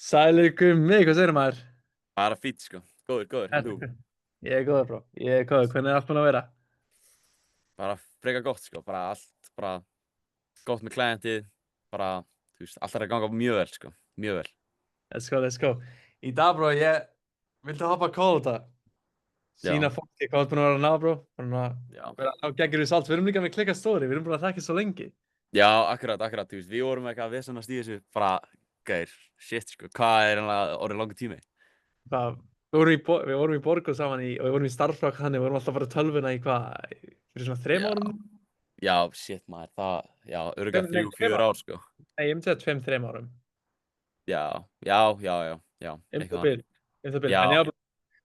Sælir Gummi, hvað segir maður? Bara fýtt sko, góður, en þú? Ég er góður, bro. Ég er góður. Hvernig er allt búin að vera? Bara frekar gott sko, bara allt, bara gott með klæðintið, bara, þú veist, allt er að ganga mjög vel sko, mjög vel. Let's go, let's go. Í dag, bro, ég vildi hoppa að kóla þetta. Já, Sýna fólki hvað þú ert búin að vera að ná, bro. Búin að já, vera á geggjur í salt. Við erum líka með klikka stóri. Við erum búin að þekka svo lengi. já, akkurat, þú veist, við vorum eitthvað að vesennast í þessu, bara, gæir, shit sko, hvað er eiginlega orðið langur tími? Það, við vorum í Borgó saman og við vorum í starfflokk þannig. Við vorum alltaf bara tölvuna í hvað? Fyrir svona 3 Já, árum? já, shit maður, það, já, örgulega Nei, 3-4 ár sko. Nei, ég myndi að 2-3 árum. Já, Um eitthvað það bil. þannig. Um það bil. Já, En já,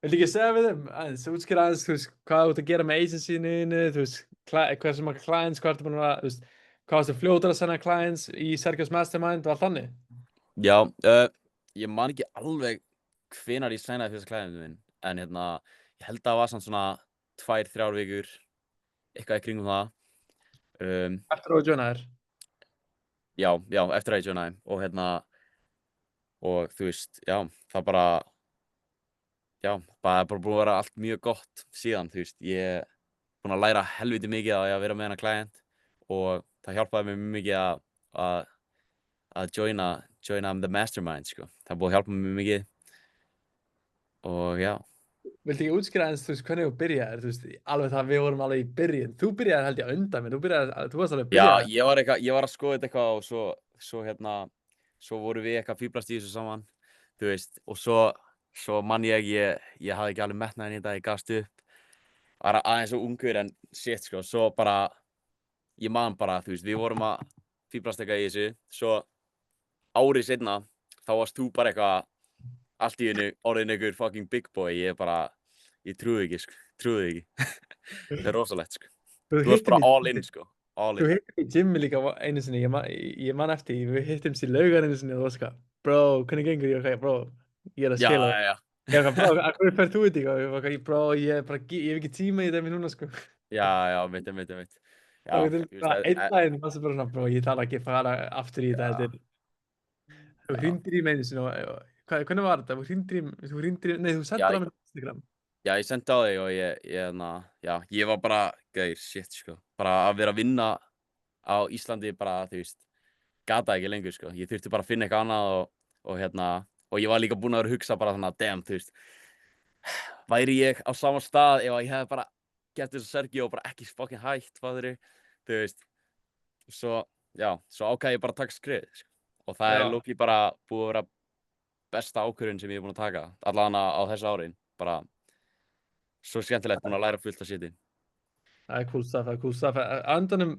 viltu ekki segja við þeim aðeins, útskýra aðeins, þú veist, hvað þú ert að gera með agencyinu, þú veist, hversu marga clients, hvað ertu búin að, þú veist, hvað varstu fljótur að senda clients í Sergios Mastermind og allt þannig? já, ég man ekki alveg hvenær ég sænaði fyrsta klæðinu minn, en hérna, ég held að það var samt svona 2-3 vikur, eitthvað í kringum það. Eftir að joina þér. Já, eftir að ég joinaði og hérna, og þú veist, já, það bara, já, bara er bara búið að vera allt mjög gott síðan, þú veist, ég er búinn að læra helviti mikið á því að vera með hennar client og það hjálpaði mér mjög mikið að joina the mastermind, sko. Það er búið að hjálpa mér mjög mikið og já. Viltu ekki útskýra aðeins, þú veist, hvernig þú byrjaðir, þú veist, alveg það við vorum alveg í byrjun. Þú byrjaðir held ég á undan mér, þú varst alveg Já, byrjaðir. ég var að skoða þetta eitthvað og svo hérna, svo vorum við eitthvað að fíblast í þessu saman, þú veist, og svo man ég hafði ekki alveg metnaðinn í þetta, ég gafst upp, var aðeins svo ungur en shit, sko, svo bara, ég man bara, þú veist, við vorum að fíblast eitthvað í þessu, svo árið seinna, þá varst þú bara eitthvað, allt í einu orðin einhver fucking big boy, ég trúði ekki, sko, trúði ekki, þetta er rosalegt, sko, Þú þú varst hittir bara mig, all in, sko, all þú in. hittir mig í gymmi líka einu sinni, ég man eftir, því, við hittumst í laugar einu sinni og þú varst eitthvað, bro, hvernig gengur ég, ok, bro, ég er að Já, skila það. já, já. Ég var eitthvað, bro, hvernig ferð þú í þetta? Ég var eitthvað, bro, ég hef ekki tíma í þetta mér núna, sko. Já, mitt. Já, Og þú veist, einn daginn varstu bara svona, bro, ég þarf ekki að fara aftur í þetta. Þú já, hringdir í mig einu sinni hvernig var þetta? Þú hringdir í, nei, þú já, sendir á mér á Instagram. já, ég sendi á þig og ég var bara, gauðir, shit, sko, bara að vera að vinna á Íslandi bara, þú veist, gata ekki lengur, sko, ég þurfti bara að finna eitthvað annað og ég var líka búinn að vera að hugsa bara þannig að, damn, þú veist, væri ég á sama stað ef ég hefði bara gert þessu Sergio og bara ekki fucking hætt, faðri, þú veist, svo ákvað ég bara að taka skrið, sko, og það er lókið bara búið að vera besta ákvörðun sem ég er búinn að taka, allavega á þessu árin, bara svo skemmtilegt, búinn að læra fullt af shiti. Það er cool stuff. Andanum,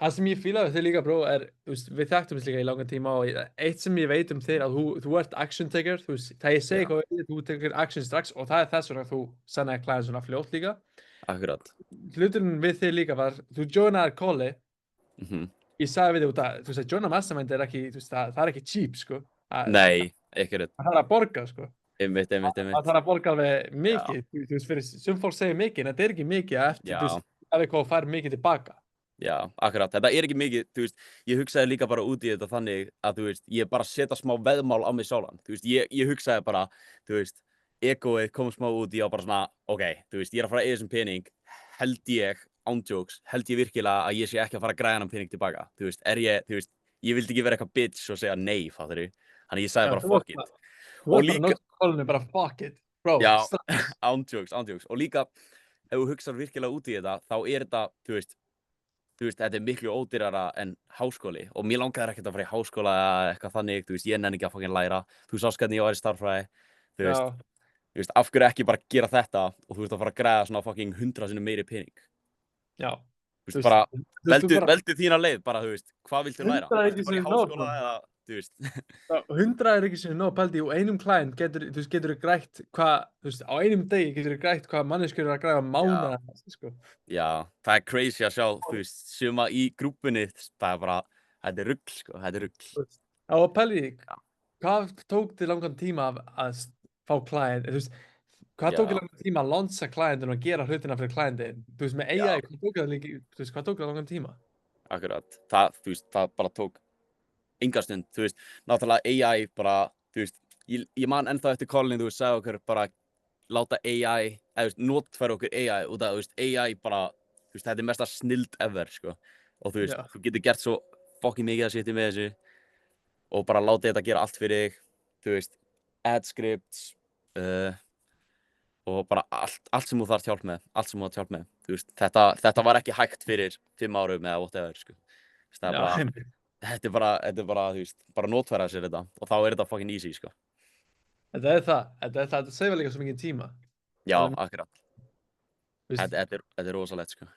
það sem ég fíla við þig líka, bro, þú veist, við þekktum þess líka í langan tíma og eitt sem ég veit um þig að þú ert action taker, þú veist, það ég segi Já, hvað þú tekur action strax og það er þess vegna þú sannaði klæðin svona fljótt líka. akkurat. Hluturinn við þig líka var, þú joinaðir Koli, ég sagði við þig út að, þú veist, að joina Mastermind er ekki, þú veist, það er ekki cheap, sko. Nei, ekkert, Það þarf að borga, sko. einmitt. Það þarf að borga alveg Já, mikið, þú veist, fyrir, sem fólk segir mikið, en þetta er ekki mikið eftir, já, þú veist, ef eitthvað fær mikið tilbaka. já, akkurat. Þetta er ekki mikið, þú veist, ég hugsaði líka bara út í þetta þannig að, þú veist, ég bara setja smá veðmál á mig sjálfan. Þú veist, ég hugsaði bara, þú veist, egoið kom smá út í og bara svona, ok, þú veist, ég er að fara að eiga þessum pening, held ég, ándjóks, held ég virkilega að ég sé ekki að fara að græða hann pening tilbaka. Þú veist, þú veist, ég vildi ekki vera eitthvað bitch og segja nei, fattar þú? Þannig ég sagði Já, bara fuck it. þú Og varst bara líka, nótt kólunni, bara fuck it, bro, já, strax. ándjóks. Og líka, ef þú hugsar virkilega út í þetta, þá er þetta, þú veist, þetta er miklu ódýrara en háskóli og mér langaði ekkert að fara í háskóla eða eitthvað þannig, þú veist, ég nenni ekki að fucking læra. Þú sást hvernig ég var í stærðfræði, þú Já, veist, af hverju ekki bara gera þetta og þú veist að fara að græða svona fucking 100 sinnum meiri pening. já, Þú þú veist, veist, bara, þú veist, þú bara, veldu þína leið, bara, þú veist, hvað viltu læra? 100 er Viltu ekki fara í sem nóg, háskóla bro. eða, þú veist, 100 er ekki sem nóg, pældi, og einum client getur þú grætt hvað, þú veist, á einum degi getur þú grætt hvað manneskjur eru að græða já, mánaða, sko. já, það er crazy að sjá, þú veist, suma í grúppunni, það er bara, þetta er rugl, sko, þetta er rugl. Þú veist. Og pældi, Já, hvað tók þið langan tíma að fá client, þú veist, hvað tók þið já, langan tíma að launcha clientin og gera hlutina fyrir clientin, þú veist, með já, AI, hvað tók það líka, þú veist, hvað tók það langan tíma? akkurat. Þú veist, það bara tók enga stund, þú veist, náttúrulega AI bara, þú veist, ég man ennþá eftir Colin, þú veist, sagði okkur bara láta AI, eða þú veist, notfæra okkur AI og það, þú veist, AI bara, þú veist, þetta er mesta snilld ever, sko. Og þú veist, Já. þú getur gert svo fucking mikið að sitja með þessu og bara láta þetta gera allt fyrir þig, þú veist, ad scripts, og bara allt sem þú þarft hjálp með, allt sem þú þarft hjálp með, þú veist, þetta var ekki hægt fyrir 5 árum eða whatever, sko. Þú veist, það er Já, bara, einmitt. þetta er bara, þú veist, bara notfæra sér þetta og þá er þetta fucking easy, sko. Þetta segir líka svo mikið tíma. Já, Alveg, akkurat. þú veist, Þetta er rosalegt, sko.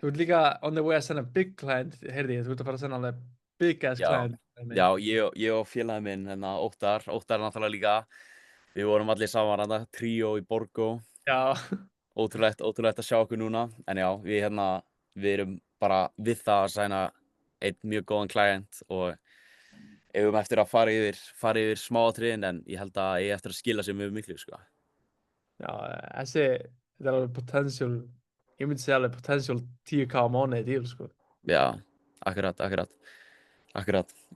þú ert líka on the way að senda big client, heyrði ég, þú ert að fara að senda alveg big ass Já, client. já, ég og félagi minn, Óttar er náttúrulega líka, við vorum allir saman þarna, tríó í Borgó, Já, ótrúlegt að sjá okkur núna, en já, við erum bara við það að sæna einn mjög góðan client og eigum eftir að fara yfir smáatriðin, en ég held að ég eftir að skila sér mjög miklu, sko. já, þetta er alveg potential, ég myndi segja alveg potential 10k á mánuði deal, sko. Já, akkurat.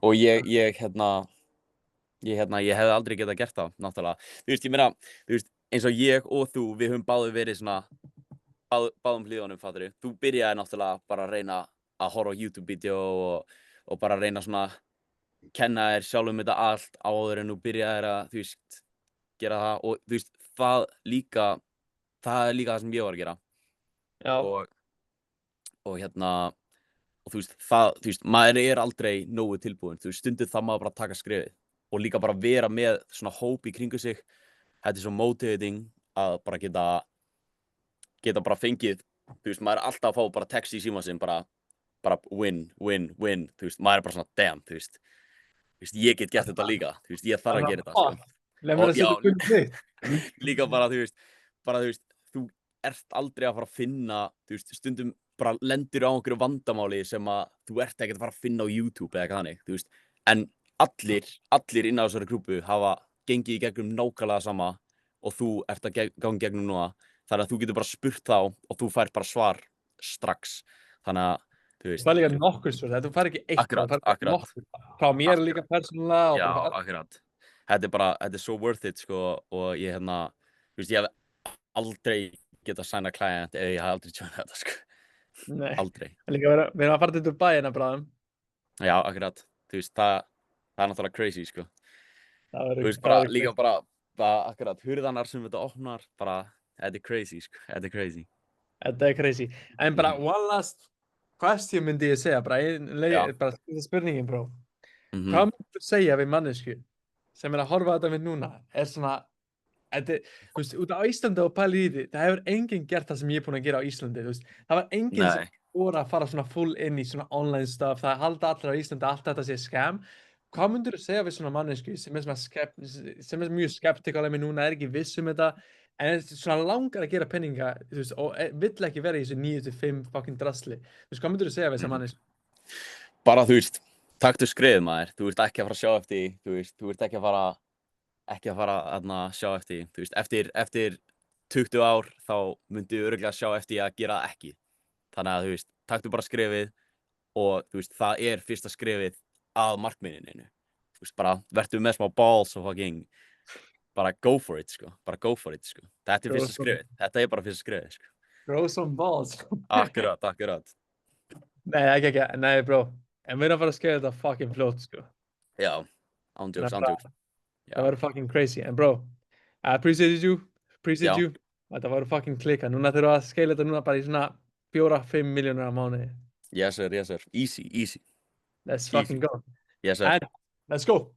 Og ég hefði aldrei getað gert það, náttúrulega. Þú veist, ég meina, þú veist, eins og ég og þú, við höfum báðir verið svona, báðum hlíðunum, fattarðu. Þú byrjaði náttúrulega bara að reyna að horfa á YouTube-vídeó og bara reyna svona kenna þér sjálfum þetta allt áður en þú byrjaðir að, þú veist, gera það og þú veist, það er líka það sem ég var að gera. Já, Og og þú veist, maður er aldrei nógu tilbúinn, þú veist, stundum það maður bara að taka skrefið og líka bara vera með svona hóp í kringu sig. Þetta er svo motivating að bara geta bara fengið, þú veist, maður er alltaf að fá bara text í símann sinn, bara win, þú veist, maður er bara svona damn, þú veist, ég get gert þetta líka, þú veist, ég þarf að gera þetta, sko. leið mér að setja gull þitt. Líka bara, þú veist, þú ert aldrei að fara að finna, þú veist, stundum bara lendir á einhverju vandamáli sem að þú ert ekkert að fara að finna á YouTube eða eitthvað þannig, þú veist, en allir inn á þessari grúpu hafa gengið í gegnum nákvæmlega sama og þú ert að ganga gegnum núna, þannig að þú getur bara spurt þá og þú fær bara svar strax, þannig að, þú veist. Það er líka nokkur svo, þú fær ekki eitt, Akkurat. nokkur. Frá mér líka persónulega. Já, akkurat. Þetta er svo worth it, sko, og ég, þú veist, ég hef aldrei getað sæna client ef ég hef aldrei tjónað þetta, sko. Nei. Aldrei. Líka við erum að fara til Dubai hérna bráðum. Já, akkurat. Þú veist, það er náttúrulega crazy, sko. Þú veist, bara líka bara akkurat, hurðanar sem þetta opnar, bara, þetta er crazy, sko. Þetta er crazy. En bara one last question myndi ég segja, bara spurningin, bro. Hvað myndir þú segja við mannesku sem er að horfa þetta við núna? Er svona, þú veist, út á Íslandi og pæli í því, það hefur enginn gert það sem ég er búinn að gera á Íslandi, þú veist. Það var enginn sem voru að fara svona full inn í svona online stuff, það halda allir á Íslandi, allt þetta sé scam. Hvað myndir þú segja við svona mannesku sem er mjög skeptikal með núna, er ekki viss þetta, en svona langar að gera penninga, þú veist, og vill ekki vera í þessu 9-5 fucking drasli. Þú veist, hvað myndir þú segja við þessa mannesku? Bara, þú veist, taktu skrefið, maður. Þú ert ekki að fara að sjá eftir því, þú veist, þú ert ekki að fara að sjá eftir því, þú veist, eftir 20 ár þá myndu örugglega sjá eftir að gera það ekki. Þannig að, þú veist, taktu bara skrefið og, þú veist, það er fyrsta skrefið að markmiðinu. Þú veist, bara vertu með smá balls og fucking, bara go for it, sko. Þetta er fyrsta skrefið. Þetta er bara fyrsta skrefið, sko. Grow some balls. Akkurat. Nei, ekki, nei, bro. En við erum að fara að skeiða þetta fucking fljótt, sko. Já, ándjóks. Það verður fucking crazy. En bro, I appreciate you. Þetta verður fucking klika. Núna þurfum við að skeila þetta núna bara í svona 4-5 milljónir á mánuði. Yes sir. Easy. Let's fucking go. Yes sir. And let's go.